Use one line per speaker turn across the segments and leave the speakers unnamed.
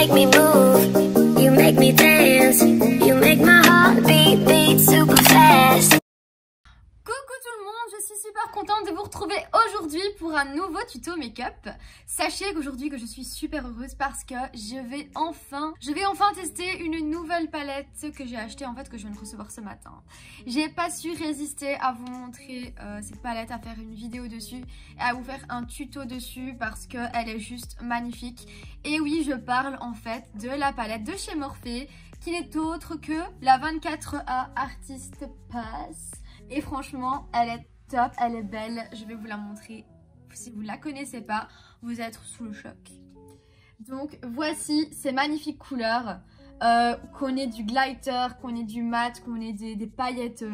make me move, you make me dance, you make my heart beat, beat super fast.
Coucou tout le monde, je suis super contente de vous retrouver aujourd'hui pour un nouveau tuto make-up. Sachez qu'aujourd'hui que je suis super heureuse parce que je vais enfin tester une nouvelle palette que j'ai achetée en fait, que je viens de recevoir ce matin. J'ai pas su résister à vous montrer cette palette, à faire une vidéo dessus et à vous faire un tuto dessus parce qu'elle est juste magnifique. Et oui, je parle en fait de la palette de chez Morphe qui n'est autre que la 24A Artist Pass. Et franchement, elle est top, elle est belle. Je vais vous la montrer. Si vous ne la connaissez pas, vous êtes sous le choc. Donc voici ces magnifiques couleurs. Qu'on ait du glitter, qu'on ait du mat, qu'on ait des paillettes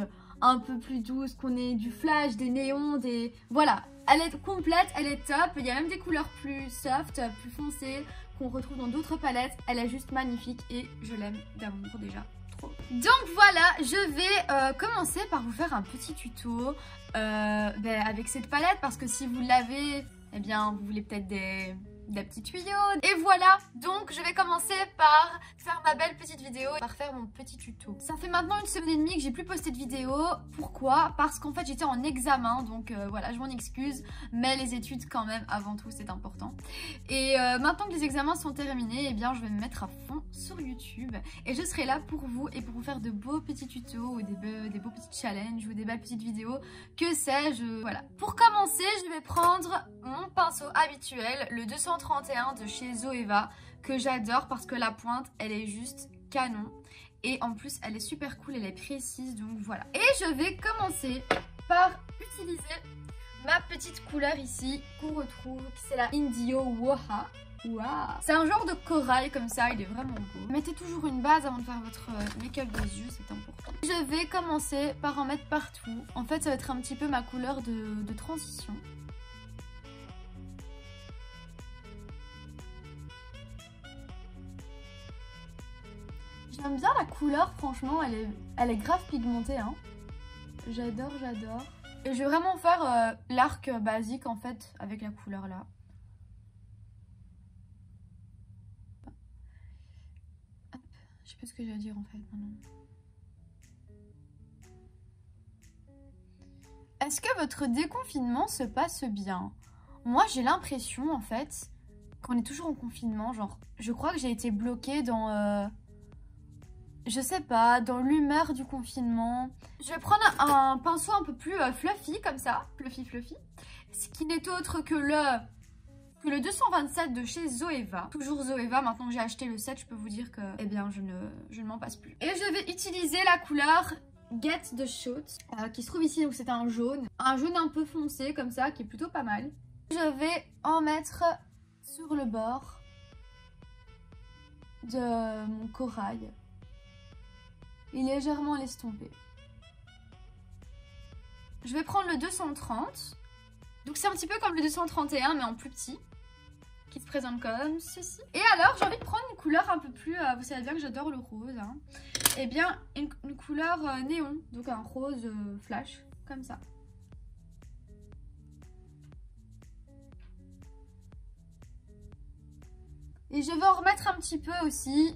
un peu plus douces, qu'on ait du flash, des néons, des... Voilà, elle est complète, elle est top. Il y a même des couleurs plus soft, plus foncées, qu'on retrouve dans d'autres palettes. Elle est juste magnifique et je l'aime d'amour déjà. Donc voilà, je vais commencer par vous faire un petit tuto avec cette palette parce que si vous l'avez, eh bien vous voulez peut-être des petits tuyaux. Et voilà, donc je vais commencer par faire ma belle petite vidéo, par faire mon petit tuto. Ça fait maintenant une semaine et demie que j'ai plus posté de vidéo. Pourquoi? Parce qu'en fait j'étais en examen, donc voilà, je m'en excuse, mais les études quand même avant tout c'est important. Et maintenant que les examens sont terminés, eh bien je vais me mettre à fond sur YouTube et je serai là pour vous et pour vous faire de beaux petits tutos ou des beaux petits challenges ou des belles petites vidéos, que sais-je, voilà. Pour commencer, je vais prendre mon pinceau habituel, le 231 de chez Zoeva, que j'adore parce que la pointe elle est juste canon et en plus elle est super cool, elle est précise, donc voilà. Et je vais commencer par utiliser ma petite couleur ici qu'on retrouve, c'est la Indio Woha. Wow. C'est un genre de corail comme ça, il est vraiment beau. Mettez toujours une base avant de faire votre make-up des yeux, c'est important. Je vais commencer par en mettre partout. En fait ça va être un petit peu ma couleur de transition. J'aime bien la couleur, franchement, elle est grave pigmentée, hein. J'adore, j'adore. Et je vais vraiment faire l'arc basique, en fait, avec la couleur là. Hop. Je sais pas ce que j'ai à dire, en fait, maintenant. Est-ce que votre déconfinement se passe bien? Moi, j'ai l'impression, en fait, qu'on est toujours en confinement. Genre, je crois que j'ai été bloquée dans... je sais pas, dans l'humeur du confinement. Je vais prendre un pinceau un peu plus fluffy comme ça, fluffy. Ce qui n'est autre que le 227 de chez Zoeva. Toujours Zoeva, maintenant que j'ai acheté le 7, je peux vous dire que, eh bien, je ne m'en passe plus. Et je vais utiliser la couleur Get the Shot, qui se trouve ici, donc c'est un jaune un peu foncé comme ça, qui est plutôt pas mal. Je vais en mettre sur le bord de mon corail. Et légèrement l'estomper. Je vais prendre le 230. Donc c'est un petit peu comme le 231 mais en plus petit. Qui se présente comme ceci. Et alors j'ai envie de prendre une couleur un peu plus... vous savez bien que j'adore le rose. Hein. Et bien une couleur néon. Donc un rose flash. Comme ça. Et je vais en remettre un petit peu aussi.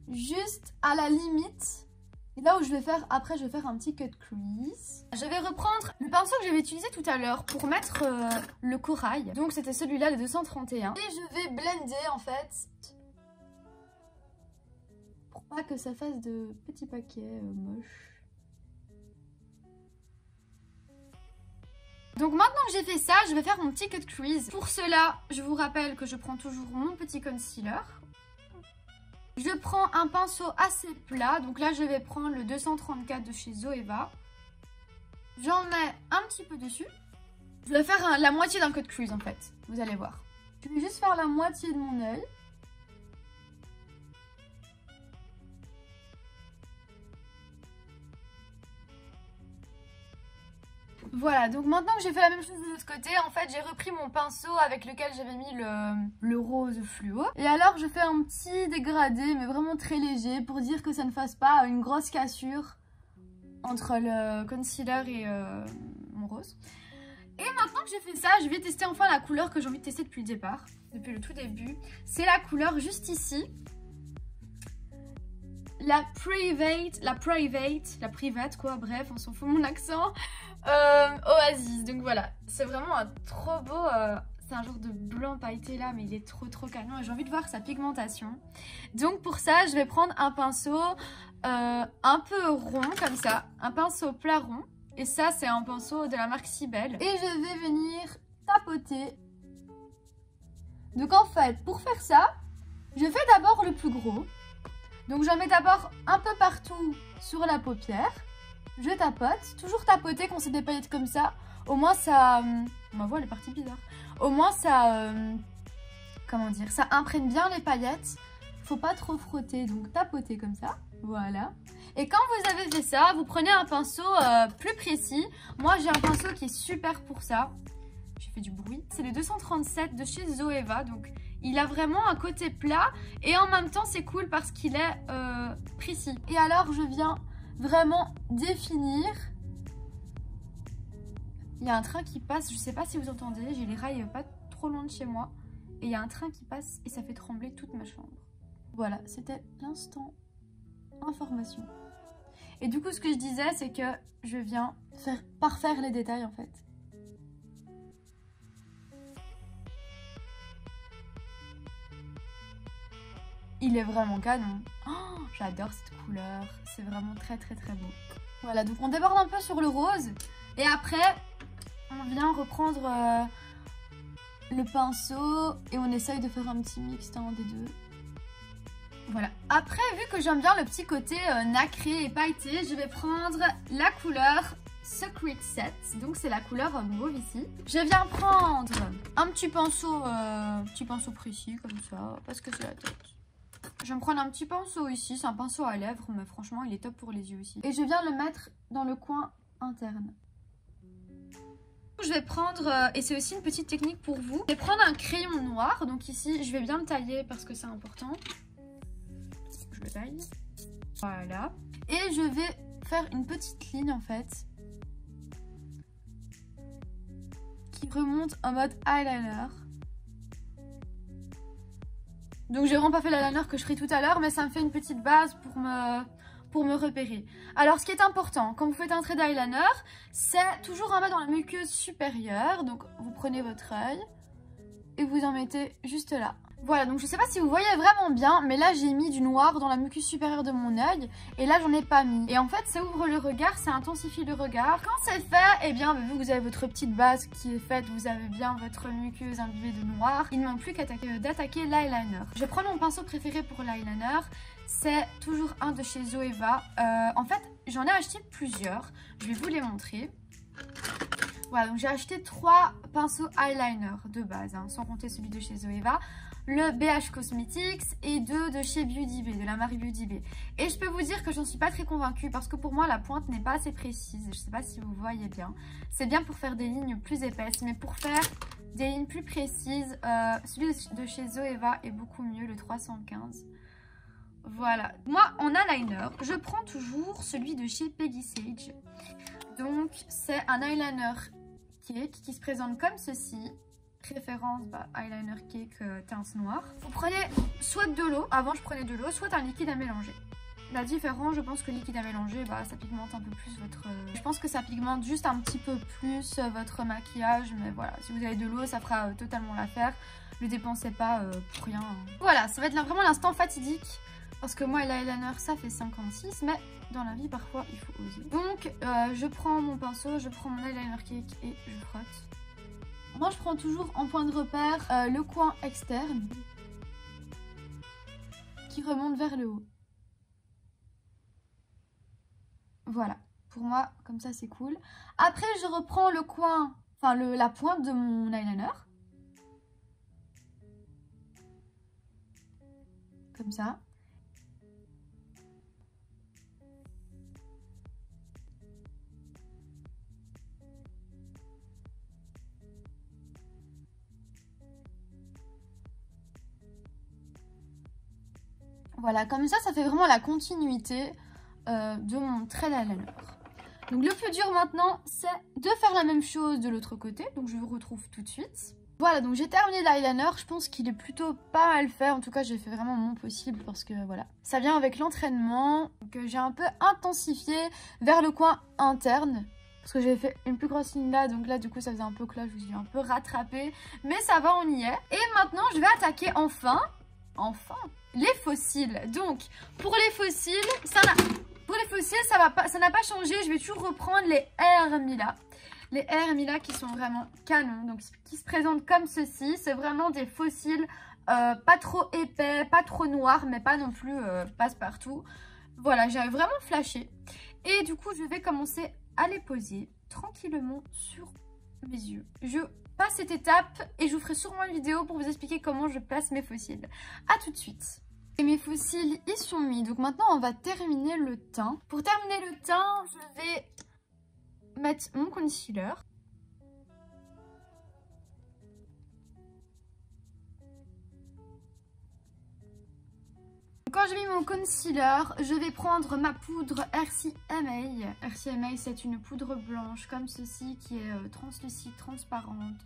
Juste à la limite. Et là où je vais faire, après je vais faire un petit cut crease. Je vais reprendre le pinceau que j'avais utilisé tout à l'heure pour mettre le corail. Donc c'était celui-là, le 231. Et je vais blender en fait. Pour pas que ça fasse de petits paquets moches. Donc maintenant que j'ai fait ça, je vais faire mon petit cut crease. Pour cela, je vous rappelle que je prends toujours mon petit concealer. Je prends un pinceau assez plat, donc là je vais prendre le 234 de chez Zoeva. J'en mets un petit peu dessus. Je vais faire la moitié d'un cut crease en fait, vous allez voir. Je vais juste faire la moitié de mon œil. Voilà, donc maintenant que j'ai fait la même chose de l'autre côté, en fait j'ai repris mon pinceau avec lequel j'avais mis le rose fluo. Et alors je fais un petit dégradé, mais vraiment très léger, pour dire que ça ne fasse pas une grosse cassure entre le concealer et mon rose. Et maintenant que j'ai fait ça, je vais tester enfin la couleur que j'ai envie de tester depuis le départ. depuis le tout début. C'est la couleur juste ici. La private quoi, bref, on s'en fout mon accent. Oasis, donc voilà, c'est vraiment un trop beau, c'est un genre de blanc pailleté là, mais il est trop canon et j'ai envie de voir sa pigmentation. Donc pour ça, je vais prendre un pinceau un peu rond comme ça, un pinceau plat rond. Et ça, c'est un pinceau de la marque Sibelle. Et je vais venir tapoter. Donc en fait, pour faire ça, je fais d'abord le plus gros. Donc j'en mets d'abord un peu partout sur la paupière. Je tapote, toujours tapoter quand c'est des paillettes comme ça. Au moins ça... Ma voix elle est partie bizarre. Au moins ça... comment dire, ça imprègne bien les paillettes. Faut pas trop frotter, donc tapoter comme ça. Voilà. Et quand vous avez fait ça, vous prenez un pinceau plus précis. Moi j'ai un pinceau qui est super pour ça. J'ai fait du bruit. C'est le 237 de chez Zoeva. Donc il a vraiment un côté plat. Et en même temps c'est cool parce qu'il est précis. Et alors je viens vraiment définir. Il y a un train qui passe. Je sais pas si vous entendez. J'ai les rails pas trop loin de chez moi. Et il y a un train qui passe et ça fait trembler toute ma chambre. Voilà, c'était l'instant information. Et du coup ce que je disais c'est que je viens parfaire les détails en fait. Il est vraiment canon. Oh, j'adore cette couleur, c'est vraiment très beau. Voilà, donc on déborde un peu sur le rose et après on vient reprendre le pinceau et on essaye de faire un petit mix des deux. Voilà. Après, vu que j'aime bien le petit côté nacré et pailleté, je vais prendre la couleur Secret Set. Donc c'est la couleur mauve ici. Je viens prendre un petit pinceau précis comme ça, parce que c'est la tête. Je vais me prendre un petit pinceau ici, c'est un pinceau à lèvres, mais franchement il est top pour les yeux aussi. Et je viens le mettre dans le coin interne. Je vais prendre, et c'est aussi une petite technique pour vous, je vais prendre un crayon noir. Donc ici, je vais bien le tailler parce que c'est important. Je le taille. Voilà. Et je vais faire une petite ligne en fait qui remonte en mode eyeliner. Donc j'ai vraiment pas fait l'eyeliner que je ferai tout à l'heure, mais ça me fait une petite base pour me repérer. Alors ce qui est important quand vous faites un trait d'eyeliner, c'est toujours en mettre dans la muqueuse supérieure. Donc vous prenez votre œil et vous en mettez juste là. Voilà, donc je sais pas si vous voyez vraiment bien, mais là j'ai mis du noir dans la muqueuse supérieure de mon œil et là j'en ai pas mis. Et en fait ça ouvre le regard, ça intensifie le regard. Quand c'est fait, eh bien vu que vous avez votre petite base qui est faite, vous avez bien votre muqueuse imbibée de noir, il ne manque plus qu'à d'attaquer l'eyeliner. Je vais prendre mon pinceau préféré pour l'eyeliner, c'est toujours un de chez Zoeva. En fait j'en ai acheté plusieurs, je vais vous les montrer. Voilà, donc j'ai acheté 3 pinceaux eyeliner de base, hein, sans compter celui de chez Zoeva. Le BH Cosmetics et 2 de chez Beauty Bay, de la marque Beauty Bay. Et je peux vous dire que j'en suis pas très convaincue parce que pour moi la pointe n'est pas assez précise. Je sais pas si vous voyez bien. C'est bien pour faire des lignes plus épaisses, mais pour faire des lignes plus précises, celui de chez Zoeva est beaucoup mieux, le 315. Voilà. Moi en eyeliner, je prends toujours celui de chez Peggy Sage. Donc c'est un eyeliner cake qui se présente comme ceci. Référence eyeliner cake teinte noire. Vous prenez soit de l'eau, avant je prenais de l'eau, soit un liquide à mélanger. La différence, je pense que le liquide à mélanger, ça pigmente un peu plus votre... Je pense que ça pigmente juste un petit peu plus votre maquillage, mais voilà, si vous avez de l'eau, ça fera totalement l'affaire. Ne dépensez pas pour rien. Voilà, ça va être vraiment l'instant fatidique, parce que moi l'eyeliner ça fait 56, mais dans la vie parfois il faut oser. Donc je prends mon pinceau, je prends mon eyeliner cake et je frotte. Moi je prends toujours en point de repère le coin externe qui remonte vers le haut. Voilà, pour moi comme ça c'est cool. Après je reprends le coin, enfin la pointe de mon eyeliner. Comme ça. Voilà, comme ça fait vraiment la continuité de mon trait d'eyeliner. Donc le plus dur maintenant, c'est de faire la même chose de l'autre côté. Donc je vous retrouve tout de suite. Voilà, donc j'ai terminé l'eyeliner. Je pense qu'il est plutôt pas mal fait. En tout cas, j'ai fait vraiment mon possible parce que voilà. Ça vient avec l'entraînement que j'ai un peu intensifié vers le coin interne. Parce que j'ai fait une plus grosse ligne là. Donc là, du coup, ça faisait un peu cloche. Je me suis un peu rattrapée. Mais ça va, on y est. Et maintenant, je vais attaquer enfin, les fossiles. Donc, pour les fossiles, ça n'a pas changé. Je vais toujours reprendre les Air Mila. Les Air Mila qui sont vraiment canons, donc qui se présentent comme ceci. C'est vraiment des fossiles pas trop épais, pas trop noirs, mais pas non plus passe-partout. Voilà, j'avais vraiment flashé. Et du coup, je vais commencer à les poser tranquillement sur mes yeux. Je passe cette étape et je vous ferai sûrement une vidéo pour vous expliquer comment je place mes fossiles. A tout de suite. Et mes fossiles, ils sont mis. Donc maintenant, on va terminer le teint. Pour terminer le teint, je vais mettre mon concealer. Quand j'ai mis mon concealer, je vais prendre ma poudre RCMA. RCMA, c'est une poudre blanche comme ceci qui est translucide, transparente,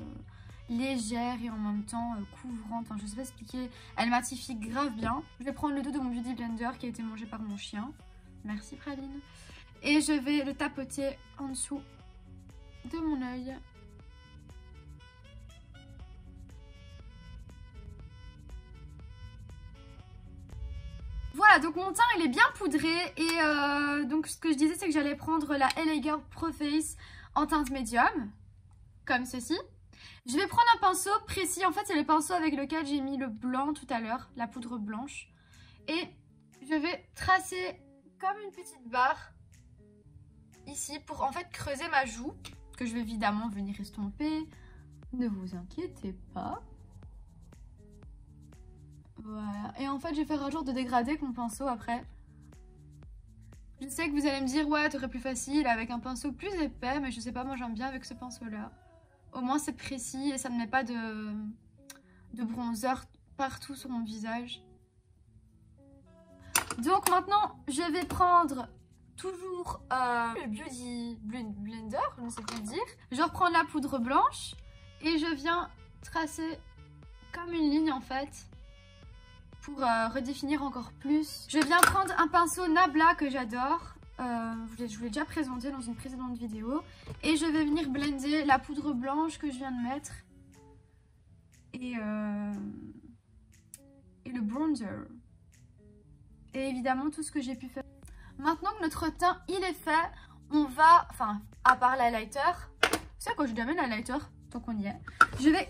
légère et en même temps couvrante. Enfin, je sais pas expliquer. Elle matifie grave bien. Je vais prendre le dos de mon Beauty Blender qui a été mangé par mon chien. Merci Praline. Et je vais le tapoter en dessous de mon œil. Voilà, donc mon teint il est bien poudré et donc ce que je disais c'est que j'allais prendre la LA Girl Pro Face en teinte médium, comme ceci. Je vais prendre un pinceau précis, en fait c'est le pinceau avec lequel j'ai mis le blanc tout à l'heure, la poudre blanche. Et je vais tracer comme une petite barre ici pour en fait creuser ma joue, que je vais évidemment venir estomper. Ne vous inquiétez pas. Voilà, et en fait je vais faire un genre de dégradé avec mon pinceau après. Je sais que vous allez me dire ouais t'aurais plus facile avec un pinceau plus épais, mais je sais pas, moi j'aime bien avec ce pinceau là. Au moins c'est précis et ça ne met pas de bronzer partout sur mon visage. Donc maintenant je vais prendre toujours le Beauty Blender, je ne sais plus le dire. Je reprends la poudre blanche et je viens tracer comme une ligne en fait. Pour redéfinir encore plus. Je viens prendre un pinceau Nabla que j'adore. Je vous l'ai déjà présenté dans une précédente vidéo. Et je vais venir blender la poudre blanche que je viens de mettre. Et le bronzer. Et évidemment tout ce que j'ai pu faire. Maintenant que notre teint il est fait, on va... Enfin, à part l'highlighter. C'est quoi, je dois mettre l'highlighter tant qu'on y est.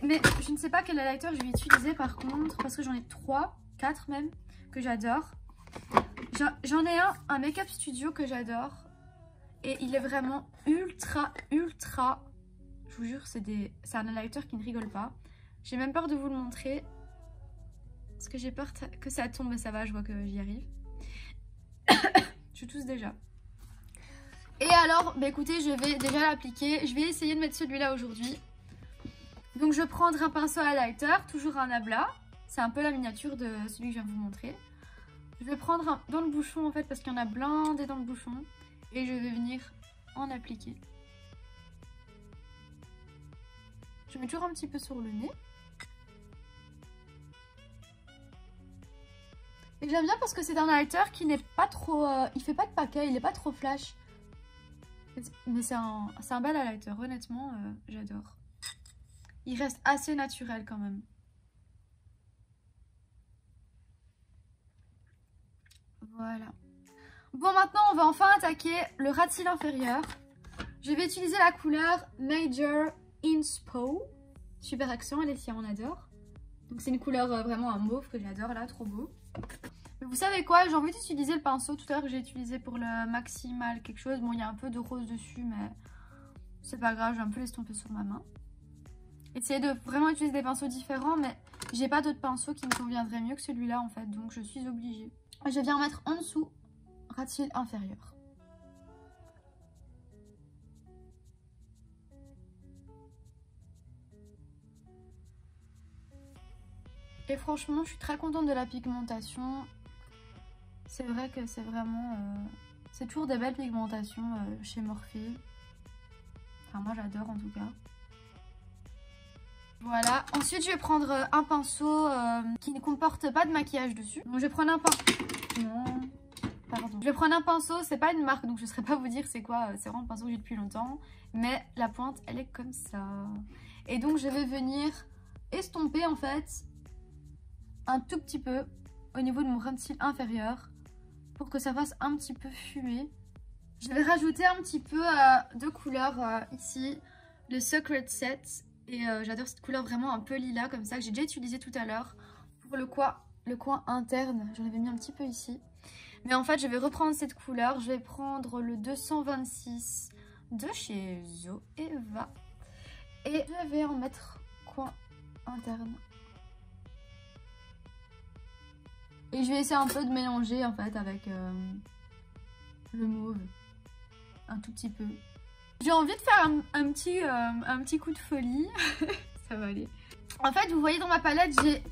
Mais je ne sais pas quel highlighter je vais utiliser par contre. Parce que j'en ai 4 même, que j'adore. J'en ai un Make-up Studio que j'adore. Et il est vraiment ultra, je vous jure, c'est un highlighter qui ne rigole pas. J'ai même peur de vous le montrer. Parce que j'ai peur que ça tombe, mais ça va, je vois que j'y arrive. Je tousse déjà. Et alors, bah écoutez, je vais déjà l'appliquer. Je vais essayer de mettre celui-là aujourd'hui. Donc je vais prendre un pinceau highlighter, toujours un Nabla. C'est un peu la miniature de celui que je viens de vous montrer. Je vais prendre dans le bouchon en fait parce qu'il y en a blindé dans le bouchon. Et je vais venir en appliquer. Je mets toujours un petit peu sur le nez. Et j'aime bien parce que c'est un highlighter qui n'est pas trop... il fait pas de paquet, il n'est pas trop flash. Mais c'est un bel highlighter, honnêtement, j'adore. Il reste assez naturel quand même. Voilà. Bon, maintenant, on va enfin attaquer le ras de cils inférieur. Je vais utiliser la couleur Major Inspo. Super accent, Alessia, on adore. Donc, c'est une couleur vraiment un mauve que j'adore, là, trop beau. Mais vous savez quoi, j'ai envie d'utiliser le pinceau tout à l'heure que j'ai utilisé pour le Maximal quelque chose. Bon, il y a un peu de rose dessus, mais c'est pas grave, je vais un peu l'estomper sur ma main. Essayez de vraiment utiliser des pinceaux différents, mais j'ai pas d'autres pinceaux qui me conviendraient mieux que celui-là, en fait. Donc, je suis obligée. Je viens mettre en dessous, ras de cils inférieur. Et franchement, je suis très contente de la pigmentation. C'est vrai que c'est vraiment... c'est toujours des belles pigmentations chez Morphe. Enfin, moi, j'adore en tout cas. Voilà. Ensuite, je vais prendre un pinceau qui ne comporte pas de maquillage dessus. Donc, je vais prendre un pinceau. Non. Pardon. Je vais prendre un pinceau. C'est pas une marque, donc je ne saurais pas vous dire c'est quoi. C'est vraiment un pinceau que j'ai depuis longtemps. Mais la pointe, elle est comme ça. Et donc, je vais venir estomper en fait un tout petit peu au niveau de mon rond de cils inférieur pour que ça fasse un petit peu fumé. Je vais rajouter un petit peu de couleur ici, le Secret Set. Et j'adore cette couleur vraiment un peu lilas comme ça que j'ai déjà utilisé tout à l'heure pour le coin interne. J'en avais mis un petit peu ici. Mais en fait, je vais reprendre cette couleur. Je vais prendre le 226 de chez Zoeva. Et je vais en mettre coin interne. Et je vais essayer un peu de mélanger en fait avec le mauve. Un tout petit peu. J'ai envie de faire un petit coup de folie. Ça va aller. En fait, vous voyez dans ma palette, j'ai...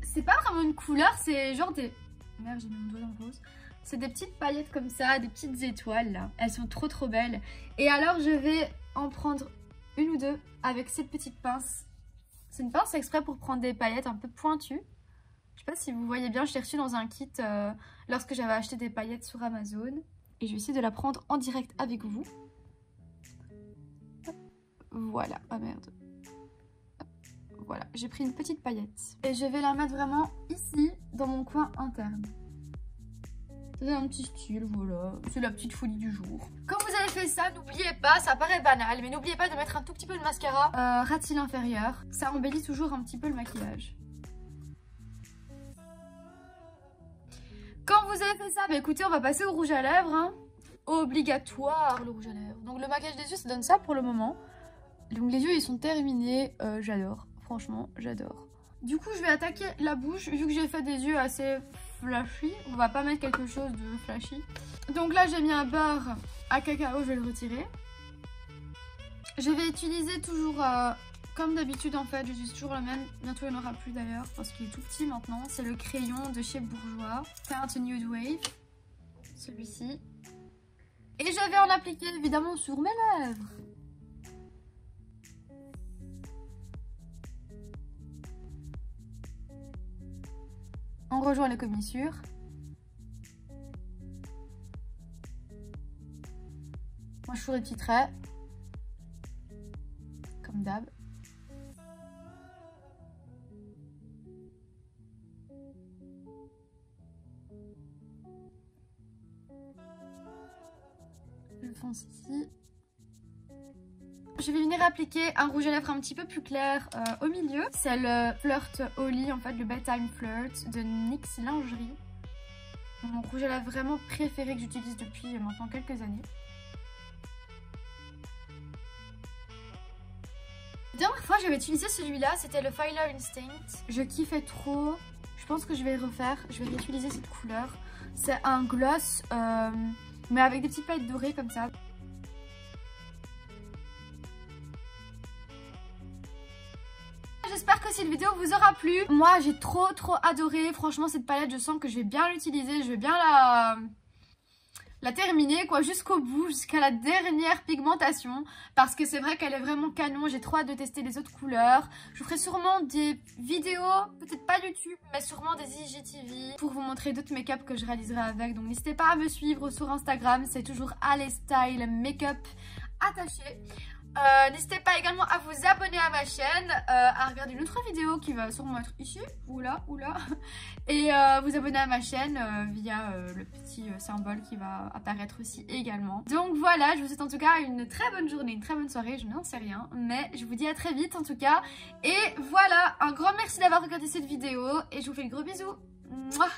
C'est pas vraiment une couleur, c'est genre des... Merde, j'ai mis mon doigt dans le rose. C'est des petites paillettes comme ça, des petites étoiles là. Elles sont trop belles. Et alors, je vais en prendre une ou deux avec cette petite pince. C'est une pince exprès pour prendre des paillettes un peu pointues. Je sais pas si vous voyez bien, je l'ai reçue dans un kit lorsque j'avais acheté des paillettes sur Amazon. Et je vais essayer de la prendre en direct avec vous. Voilà, ah merde. Voilà, j'ai pris une petite paillette. Et je vais la mettre vraiment ici, dans mon coin interne. Ça donne un petit style, voilà. C'est la petite folie du jour. Quand vous avez fait ça, n'oubliez pas, ça paraît banal, mais n'oubliez pas de mettre un tout petit peu de mascara. Ras de cils inférieur. Ça embellit toujours un petit peu le maquillage. Quand vous avez fait ça, bah écoutez, on va passer au rouge à lèvres. Hein. Obligatoire, le rouge à lèvres. Donc le maquillage des yeux, ça donne ça pour le moment. Donc les yeux, ils sont terminés. J'adore. Franchement, j'adore. Du coup, je vais attaquer la bouche. Vu que j'ai fait des yeux assez flashy, on va pas mettre quelque chose de flashy. Donc là, j'ai mis un beurre à cacao. Je vais le retirer. Je vais utiliser toujours... comme d'habitude en fait, j'utilise toujours le même, bientôt il n'y en aura plus d'ailleurs parce qu'il est tout petit maintenant. C'est le crayon de chez Bourjois, teinte Nude Wave, celui-ci. Et je vais en appliquer évidemment sur mes lèvres. On rejoint les commissures. Moi je fais des petits traits, comme d'hab. Je fonce ici. Je vais venir appliquer un rouge à lèvres un petit peu plus clair au milieu. C'est le Flirt Holly, en fait, le Bedtime Flirt de NYX Lingerie. Mon rouge à lèvres vraiment préféré que j'utilise depuis maintenant quelques années. La dernière fois j'avais utilisé celui-là, c'était le Filer Instinct. Je kiffais trop. Je pense que je vais refaire, je vais réutiliser cette couleur. C'est un gloss, mais avec des petites paillettes dorées comme ça. J'espère que cette vidéo vous aura plu. Moi j'ai trop adoré. Franchement cette palette, je sens que je vais bien l'utiliser. Je vais bien la terminer quoi, jusqu'au bout, jusqu'à la dernière pigmentation. Parce que c'est vrai qu'elle est vraiment canon. J'ai trop hâte de tester les autres couleurs. Je vous ferai sûrement des vidéos, peut-être pas YouTube, mais sûrement des IGTV pour vous montrer d'autres make-up que je réaliserai avec. Donc n'hésitez pas à me suivre sur Instagram. C'est toujours Alestyle Makeup attaché. N'hésitez pas également à vous abonner à ma chaîne, à regarder une autre vidéo qui va sûrement être ici, ou là, et vous abonner à ma chaîne via le petit symbole qui va apparaître aussi également. Donc voilà, je vous souhaite en tout cas une très bonne journée, une très bonne soirée, je n'en sais rien, mais je vous dis à très vite en tout cas. Et voilà, un grand merci d'avoir regardé cette vidéo et je vous fais de gros bisous. Mouah.